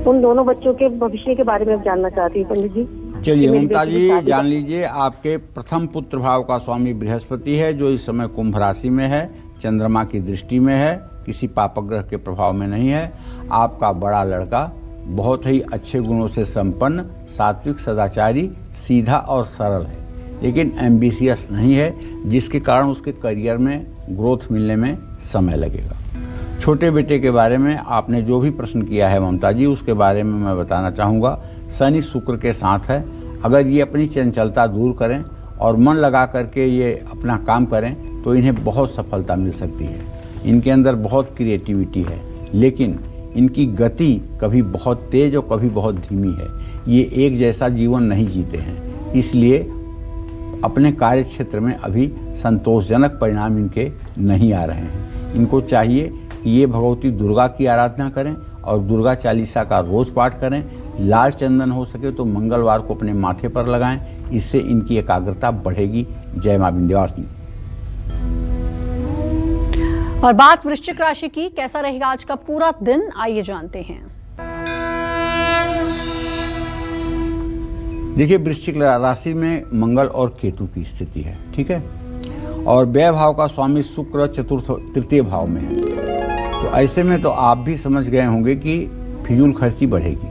उन दोनों बच्चों के भविष्य के बारे में जानना चाहती हूँ पंडित जी। चलिए ममता जी, जान लीजिए, आपके प्रथम पुत्र भाव का स्वामी बृहस्पति है, जो इस समय कुंभ राशि में है, चंद्रमा की दृष्टि में है, किसी पापक ग्रह के प्रभाव में नहीं है। आपका बड़ा लड़का बहुत ही अच्छे गुणों से संपन्न, सात्विक, सदाचारी, सीधा और सरल है, लेकिन एम्बिशियस नहीं है, जिसके कारण उसके करियर में ग्रोथ मिलने में समय लगेगा। छोटे बेटे के बारे में आपने जो भी प्रश्न किया है ममता जी, उसके बारे में मैं बताना चाहूँगा। शनि शुक्र के साथ है। अगर ये अपनी चंचलता दूर करें और मन लगा करके ये अपना काम करें, तो इन्हें बहुत सफलता मिल सकती है। इनके अंदर बहुत क्रिएटिविटी है, लेकिन इनकी गति कभी बहुत तेज और कभी बहुत धीमी है। ये एक जैसा जीवन नहीं जीते हैं, इसलिए अपने कार्य क्षेत्र में अभी संतोषजनक परिणाम इनके नहीं आ रहे हैं। इनको चाहिए कि ये भगवती दुर्गा की आराधना करें और दुर्गा चालीसा का रोज पाठ करें। लाल चंदन हो सके तो मंगलवार को अपने माथे पर लगाएं, इससे इनकी एकाग्रता बढ़ेगी। जय मां विंध्यवासिनी। और बात वृश्चिक राशि की, कैसा रहेगा आज का पूरा दिन, आइए जानते हैं। देखिए, वृश्चिक राशि में मंगल और केतु की स्थिति है, ठीक है, और व्यय भाव का स्वामी शुक्र तृतीय भाव में है। तो ऐसे में तो आप भी समझ गए होंगे कि फिजूल खर्ची बढ़ेगी।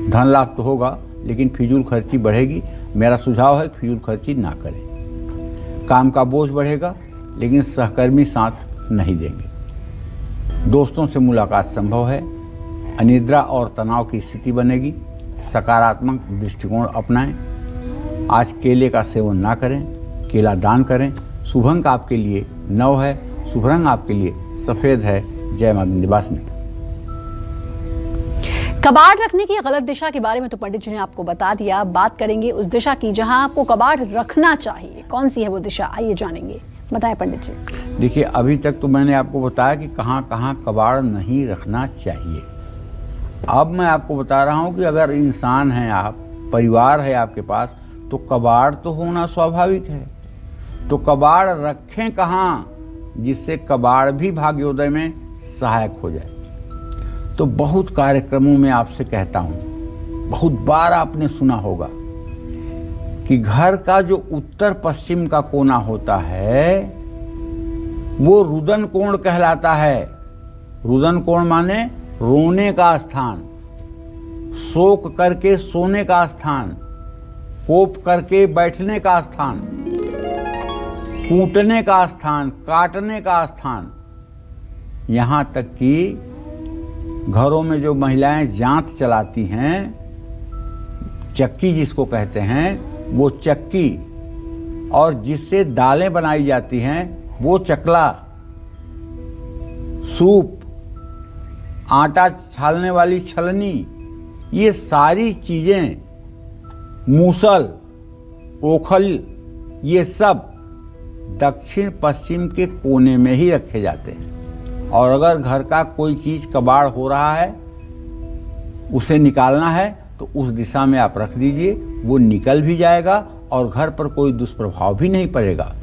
धन लाभ तो होगा, लेकिन फिजूल खर्ची बढ़ेगी। मेरा सुझाव है कि फिजूल खर्ची ना करें। काम का बोझ बढ़ेगा, लेकिन सहकर्मी साथ नहीं देंगे। दोस्तों से मुलाकात संभव है। अनिद्रा और तनाव की स्थिति बनेगी। सकारात्मक दृष्टिकोण अपनाएं। आज केले का सेवन ना करें, केला दान करें। शुभ अंक आपके लिए 9 है। शुभ रंग आपके लिए सफेद है। जय मां विंध्यवासिनी। कबाड़ रखने की गलत दिशा के बारे में तो पंडित जी ने आपको बता दिया। बात करेंगे उस दिशा की जहां आपको कबाड़ रखना चाहिए। कौन सी है वो दिशा, आइए जानेंगे। बताएं पंडित जी। देखिए, अभी तक तो मैंने आपको बताया कि कहां कहां कबाड़ नहीं रखना चाहिए। अब मैं आपको बता रहा हूं कि अगर इंसान हैं आप, परिवार है आपके पास, तो कबाड़ तो होना स्वाभाविक है। तो कबाड़ रखें कहां, जिससे कबाड़ भी भाग्योदय में सहायक हो जाए। तो बहुत कार्यक्रमों में आपसे कहता हूं, बहुत बार आपने सुना होगा कि घर का जो उत्तर पश्चिम का कोना होता है, वो रुदन कोण कहलाता है। रुदन कोण माने रोने का स्थान, शोक करके सोने का स्थान, कोप करके बैठने का स्थान, कूटने का स्थान, काटने का स्थान। यहां तक कि घरों में जो महिलाएं जांत चलाती हैं, चक्की जिसको कहते हैं, वो चक्की, और जिससे दालें बनाई जाती हैं वो चकला, सूप, आटा छालने वाली छलनी, ये सारी चीजें, मूसल, ओखल, ये सब दक्षिण पश्चिम के कोने में ही रखे जाते हैं। और अगर घर का कोई चीज कबाड़ हो रहा है, उसे निकालना है, तो उस दिशा में आप रख दीजिए, वो निकल भी जाएगा और घर पर कोई दुष्प्रभाव भी नहीं पड़ेगा।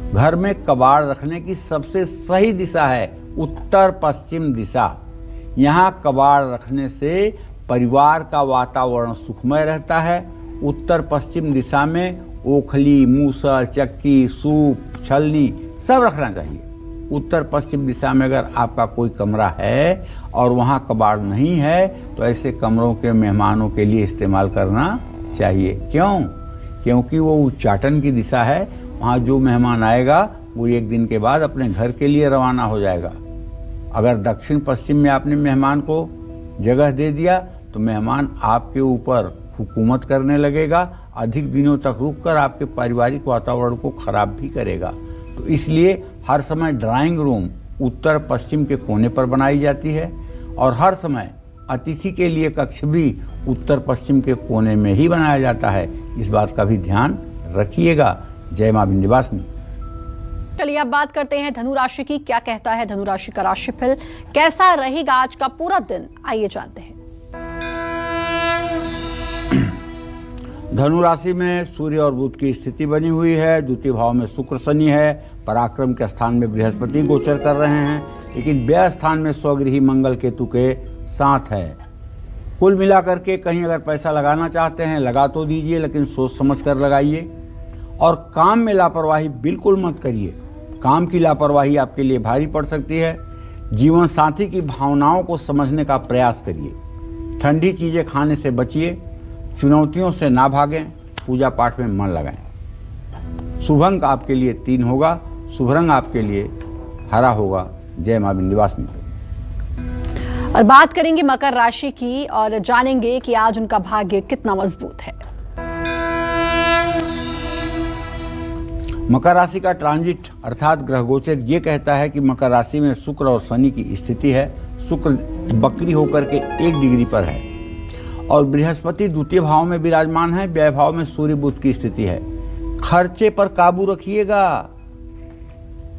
घर में कबाड़ रखने की सबसे सही दिशा है उत्तर पश्चिम दिशा। यहाँ कबाड़ रखने से परिवार का वातावरण सुखमय रहता है। उत्तर पश्चिम दिशा में ओखली, मूसल, चक्की, सूप, छलनी सब रखना चाहिए। उत्तर पश्चिम दिशा में अगर आपका कोई कमरा है और वहाँ कबाड़ नहीं है, तो ऐसे कमरों के मेहमानों के लिए इस्तेमाल करना चाहिए। क्यों? क्योंकि वो उच्चाटन की दिशा है। वहाँ जो मेहमान आएगा वो एक दिन के बाद अपने घर के लिए रवाना हो जाएगा। अगर दक्षिण पश्चिम में आपने मेहमान को जगह दे दिया, तो मेहमान आपके ऊपर हुकूमत करने लगेगा, अधिक दिनों तक रुककर आपके पारिवारिक वातावरण को खराब भी करेगा। तो इसलिए हर समय ड्राइंग रूम उत्तर पश्चिम के कोने पर बनाई जाती है, और हर समय अतिथि के लिए कक्ष भी उत्तर पश्चिम के कोने में ही बनाया जाता है। इस बात का भी ध्यान रखिएगा। जय मां विंध्यवासिनी। चलिए अब बात करते हैं धनु राशि की। क्या कहता है धनु राशि का राशिफल, कैसा रहेगा आज का पूरा दिन, आइए जानते हैं। धनु राशि में सूर्य और बुध की स्थिति बनी हुई है। द्वितीय भाव में शुक्र शनि है। पराक्रम के स्थान में बृहस्पति गोचर कर रहे हैं, लेकिन व्यय स्थान में स्वगृही मंगल केतु के साथ है। कुल मिलाकर के कहीं अगर पैसा लगाना चाहते हैं लगा तो दीजिए, लेकिन सोच समझ कर लगाइए। और काम में लापरवाही बिल्कुल मत करिए। काम की लापरवाही आपके लिए भारी पड़ सकती है। जीवन साथी की भावनाओं को समझने का प्रयास करिए। ठंडी चीजें खाने से बचिए। चुनौतियों से ना भागें। पूजा पाठ में मन लगाएं। शुभ अंक आपके लिए 3 होगा। शुभ रंग आपके लिए हरा होगा। जय मां विंध्यवासिनी। और बात करेंगे मकर राशि की और जानेंगे कि आज उनका भाग्य कितना मजबूत है। मकर राशि का ट्रांजिट अर्थात ग्रह गोचर ये कहता है कि मकर राशि में शुक्र और शनि की स्थिति है। शुक्र बकरी होकर के 1 डिग्री पर है और बृहस्पति द्वितीय भाव में विराजमान है। व्यय भाव में सूर्य बुध की स्थिति है। खर्चे पर काबू रखिएगा,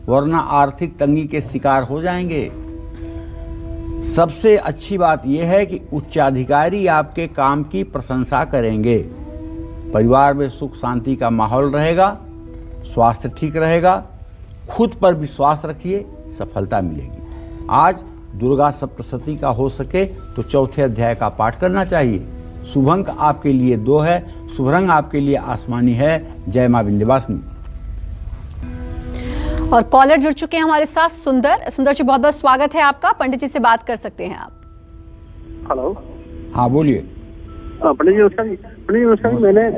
वरना आर्थिक तंगी के शिकार हो जाएंगे। सबसे अच्छी बात यह है कि उच्चाधिकारी आपके काम की प्रशंसा करेंगे। परिवार में सुख शांति का माहौल रहेगा। स्वास्थ्य ठीक रहेगा। खुद पर विश्वास रखिए, सफलता मिलेगी। आज दुर्गा सप्तशती का हो सके तो 4थे अध्याय का पाठ करना चाहिए। शुभ अंक आपके लिए 2 है। शुभ रंग आपके लिए आसमानी है। जय मां विंध्यवासिनी। और कॉलर जुड़ चुके हैं हमारे साथ। सुंदर जी, बहुत बहुत स्वागत है आपका। पंडित जी से बात कर सकते हैं आप। हेलो। हाँ बोलिए। पंडित जी नमस्कार। पंडित जी नमस्कार। मैंने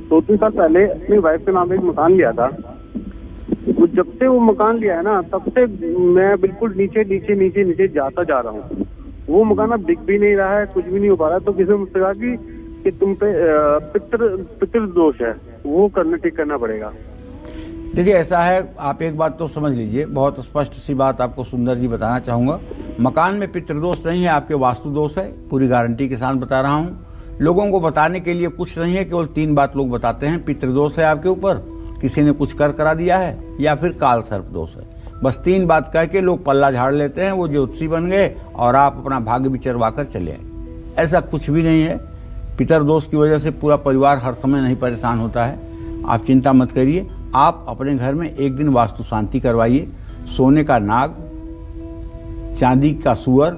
2-3 साल पहले अपनी वाइफ के नाम एक मकान लिया था। जब से वो मकान लिया है ना, तब से मैं बिल्कुल नीचे जाता जा रहा हूँ। वो मकान अब दिख भी नहीं रहा है, कुछ भी नहीं हो पा रहा है। तो किसी ने मुझसे कहा कि तुम पे पितृ दोष है, वो ठीक करना पड़ेगा। देखिए ऐसा है, आप एक बात तो समझ लीजिए, बहुत स्पष्ट सी बात आपको सुंदर जी बताना चाहूँगा। मकान में पितृदोष नहीं है, आपके वास्तु दोष है। पूरी गारंटी के साथ बता रहा हूँ। लोगों को बताने के लिए कुछ नहीं है, केवल 3 बात लोग बताते हैं। पितृदोष है आपके ऊपर, किसी ने कुछ करा दिया है, या फिर काल सर्प दोष है। बस 3 बात कह के लोग पल्ला झाड़ लेते हैं, वो ज्योतिषी बन गए और आप अपना भाग्य विचरवा कर चले आए। ऐसा कुछ भी नहीं है। पितृदोष की वजह से पूरा परिवार हर समय नहीं परेशान होता है। आप चिंता मत करिए। आप अपने घर में एक दिन वास्तु शांति करवाइए। सोने का नाग, चांदी का सुअर,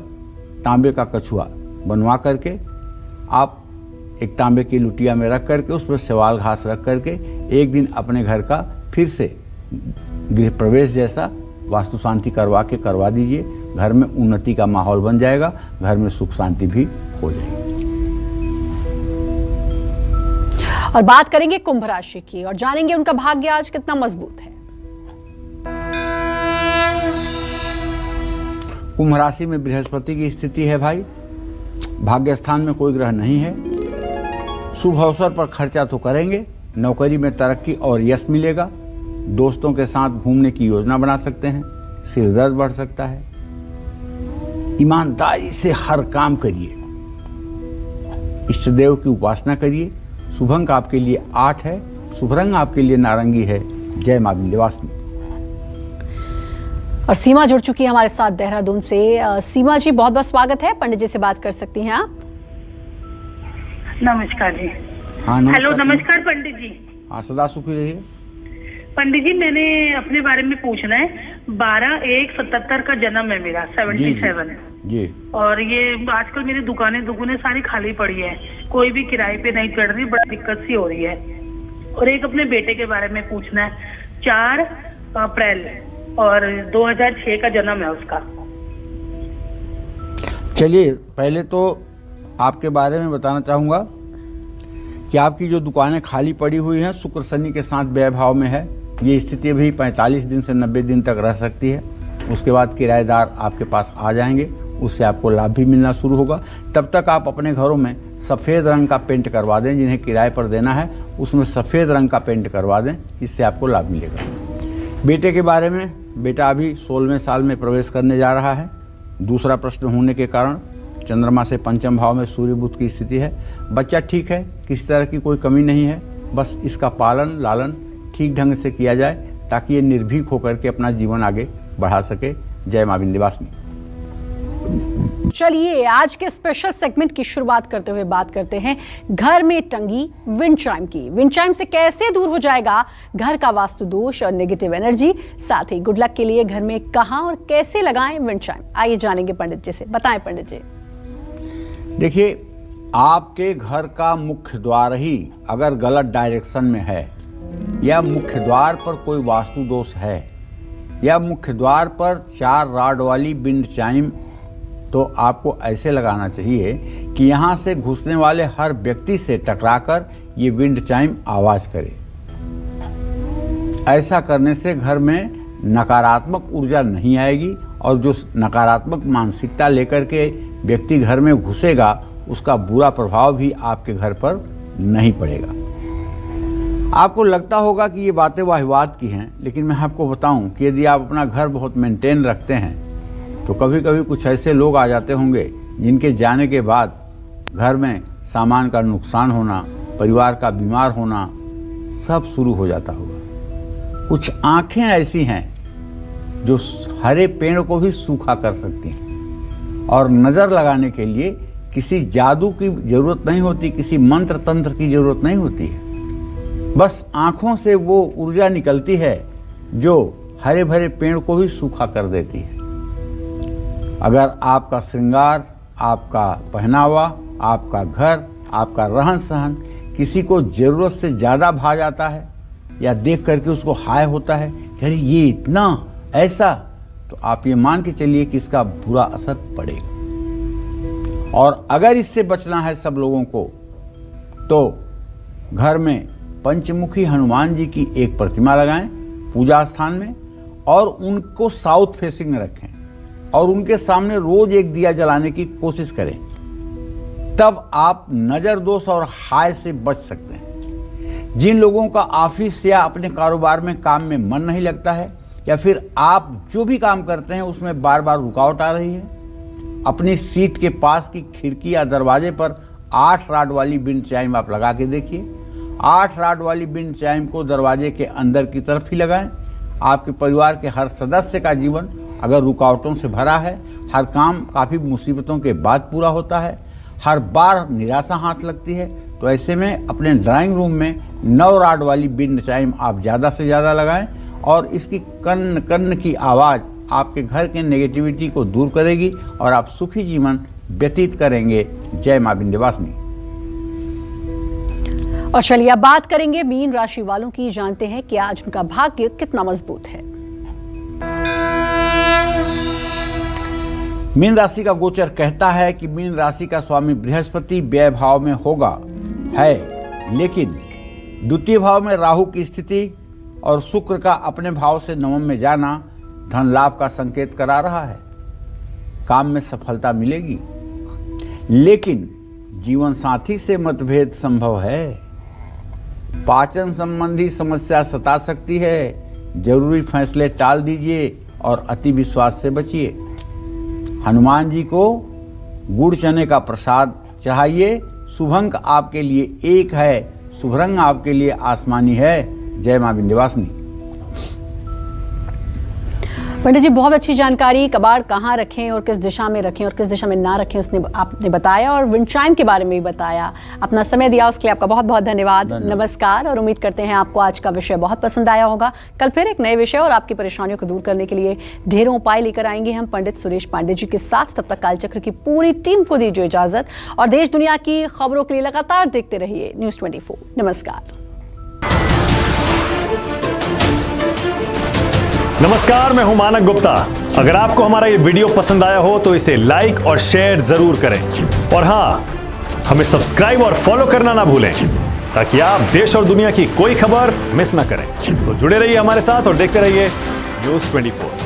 तांबे का कछुआ बनवा करके आप एक तांबे की लुटिया में रख करके उस पर शैवाल घास रख करके एक दिन अपने घर का फिर से गृह प्रवेश जैसा वास्तु शांति करवा दीजिए। घर में उन्नति का माहौल बन जाएगा, घर में सुख शांति भी हो जाएगी। और बात करेंगे कुंभ राशि की और जानेंगे उनका भाग्य आज कितना मजबूत है। कुंभ राशि में बृहस्पति की स्थिति है भाई। भाग्य स्थान में कोई ग्रह नहीं है। शुभ अवसर पर खर्चा तो करेंगे, नौकरी में तरक्की और यश मिलेगा। दोस्तों के साथ घूमने की योजना बना सकते हैं। सिर दर्द बढ़ सकता है। ईमानदारी से हर काम करिए। इष्ट देव की उपासना करिए। शुभ अंक आपके लिए 8 है। शुभ रंग आपके लिए नारंगी है। जय मां विंध्यवासिनी। और सीमा जुड़ चुकी है हमारे साथ देहरादून से। सीमा जी, बहुत बहुत स्वागत है। पंडित जी से बात कर सकती हैं आप। नमस्कार जी। हाँ नमस्कार। हेलो, नमस्कार पंडित जी। हाँ, सदा सुखी रहिए। पंडित जी, मैंने अपने बारे में पूछना है। 12/1/77 का जन्म है मेरा, 77 है जी। और ये आजकल मेरी दुकानें सारी खाली पड़ी है, कोई भी किराए पे नहीं चढ़ रही, बड़ी दिक्कत सी हो रही है। और एक अपने बेटे के बारे में पूछना है। 4 अप्रैल और 2006 का जन्म है उसका। चलिए, पहले तो आपके बारे में बताना चाहूँगा कि आपकी जो दुकानें खाली पड़ी हुई हैं, शुक्र शनि के साथ व्यय भाव में है। ये स्थिति भी 45 दिन से 90 दिन तक रह सकती है। उसके बाद किराएदार आपके पास आ जाएंगे, उससे आपको लाभ भी मिलना शुरू होगा। तब तक आप अपने घरों में सफ़ेद रंग का पेंट करवा दें। जिन्हें किराए पर देना है उसमें सफ़ेद रंग का पेंट करवा दें, इससे आपको लाभ मिलेगा। बेटे के बारे में, बेटा अभी 16वें साल में प्रवेश करने जा रहा है। दूसरा प्रश्न होने के कारण चंद्रमा से पंचम भाव में सूर्य बुध की स्थिति है। बच्चा ठीक है, किसी तरह की कोई कमी नहीं है। बस इसका पालन लालन ठीक ढंग से किया जाए ताकि ये निर्भीक होकर के अपना जीवन आगे बढ़ा सके। जय मां विंध्यवासिनी। चलिए, आज के स्पेशल सेगमेंट की शुरुआत करते हुए बात करते हैं घर में टंगी विंड चाइम की। विंड चाइम से कैसे दूर हो जाएगा घर का वास्तु दोष और नेगेटिव एनर्जी, साथ ही गुड लक के लिए घर में कहां और कैसे लगाएं विंड चाइम। आइए जानेंगे पंडित जी से। बताएं पंडित जी। देखिए, आपके घर का मुख्य द्वार ही अगर गलत डायरेक्शन में है, या मुख्य द्वार पर कोई वास्तु दोष है, या मुख्य द्वार पर 4 रॉड वाली विंड चाइम, तो आपको ऐसे लगाना चाहिए कि यहाँ से घुसने वाले हर व्यक्ति से टकराकर ये विंड चाइम आवाज करे। ऐसा करने से घर में नकारात्मक ऊर्जा नहीं आएगी और जो नकारात्मक मानसिकता लेकर के व्यक्ति घर में घुसेगा उसका बुरा प्रभाव भी आपके घर पर नहीं पड़ेगा। आपको लगता होगा कि ये बातें वाहिवाद की हैं, लेकिन मैं आपको बताऊं कि यदि आप अपना घर बहुत मेंटेन रखते हैं तो कभी कभी कुछ ऐसे लोग आ जाते होंगे जिनके जाने के बाद घर में सामान का नुकसान होना, परिवार का बीमार होना सब शुरू हो जाता होगा। कुछ आंखें ऐसी हैं जो हरे पेड़ को भी सूखा कर सकती हैं और नज़र लगाने के लिए किसी जादू की जरूरत नहीं होती, किसी मंत्र तंत्र की जरूरत नहीं होती है। बस आंखों से वो ऊर्जा निकलती है जो हरे भरे पेड़ को भी सूखा कर देती है। अगर आपका श्रृंगार, आपका पहनावा, आपका घर, आपका रहन सहन किसी को जरूरत से ज़्यादा भा जाता है या देख करके उसको हाय होता है कि अरे ये इतना ऐसा, तो आप ये मान के चलिए कि इसका बुरा असर पड़ेगा। और अगर इससे बचना है सब लोगों को, तो घर में पंचमुखी हनुमान जी की एक प्रतिमा लगाएं पूजा स्थान में और उनको साउथ फेसिंग में रखें और उनके सामने रोज एक दिया जलाने की कोशिश करें। तब आप नजर दोष और हाय से बच सकते हैं। जिन लोगों का ऑफिस या अपने कारोबार में काम में मन नहीं लगता है, या फिर आप जो भी काम करते हैं उसमें बार बार रुकावट आ रही है, अपनी सीट के पास की खिड़की या दरवाजे पर 8 रॉड वाली विंड चाइम आप लगा के देखिए। 8 रॉड वाली विंड चाइम को दरवाजे के अंदर की तरफ ही लगाएं। आपके परिवार के हर सदस्य का जीवन अगर रुकावटों से भरा है, हर काम काफ़ी मुसीबतों के बाद पूरा होता है, हर बार निराशा हाथ लगती है, तो ऐसे में अपने ड्राइंग रूम में 9 रॉड वाली विंड चाइम आप ज़्यादा से ज़्यादा लगाएं और इसकी कन्न कन्न की आवाज़ आपके घर के नेगेटिविटी को दूर करेगी और आप सुखी जीवन व्यतीत करेंगे। जय मां विंध्यवासिनी। और चलिए अब बात करेंगे मीन राशि वालों की। जानते हैं कि आज उनका भाग्य कितना मजबूत है। मीन राशि का गोचर कहता है कि मीन राशि का स्वामी बृहस्पति व्यय भाव में होगा है, लेकिन द्वितीय भाव में राहु की स्थिति और शुक्र का अपने भाव से नवम में जाना धन लाभ का संकेत करा रहा है। काम में सफलता मिलेगी, लेकिन जीवन साथी से मतभेद संभव है। पाचन संबंधी समस्या सता सकती है। जरूरी फैसले टाल दीजिए और अति विश्वास से बचिए। हनुमान जी को गुड़ चने का प्रसाद चढ़ाइए। शुभ अंक आपके लिए 1 है। शुभ रंग आपके लिए आसमानी है। जय मां विंध्यवासिनी। पंडित जी, बहुत अच्छी जानकारी। कबाड़ कहाँ रखें और किस दिशा में रखें और किस दिशा में ना रखें उसने आपने बताया, और विंड चाइम के बारे में भी बताया। अपना समय दिया उसके लिए आपका बहुत बहुत धन्यवाद। नमस्कार। और उम्मीद करते हैं आपको आज का विषय बहुत पसंद आया होगा। कल फिर एक नए विषय और आपकी परेशानियों को दूर करने के लिए ढेरों उपाय लेकर आएंगे हम पंडित सुरेश पांडे जी के साथ। तब तक कालचक्र की पूरी टीम को दीजिए इजाजत और देश दुनिया की खबरों के लिए लगातार देखते रहिए न्यूज़ 24। नमस्कार। नमस्कार, मैं हूं मानक गुप्ता। अगर आपको हमारा ये वीडियो पसंद आया हो तो इसे लाइक और शेयर जरूर करें, और हाँ, हमें सब्सक्राइब और फॉलो करना ना भूलें ताकि आप देश और दुनिया की कोई खबर मिस ना करें। तो जुड़े रहिए हमारे साथ और देखते रहिए न्यूज़ 24।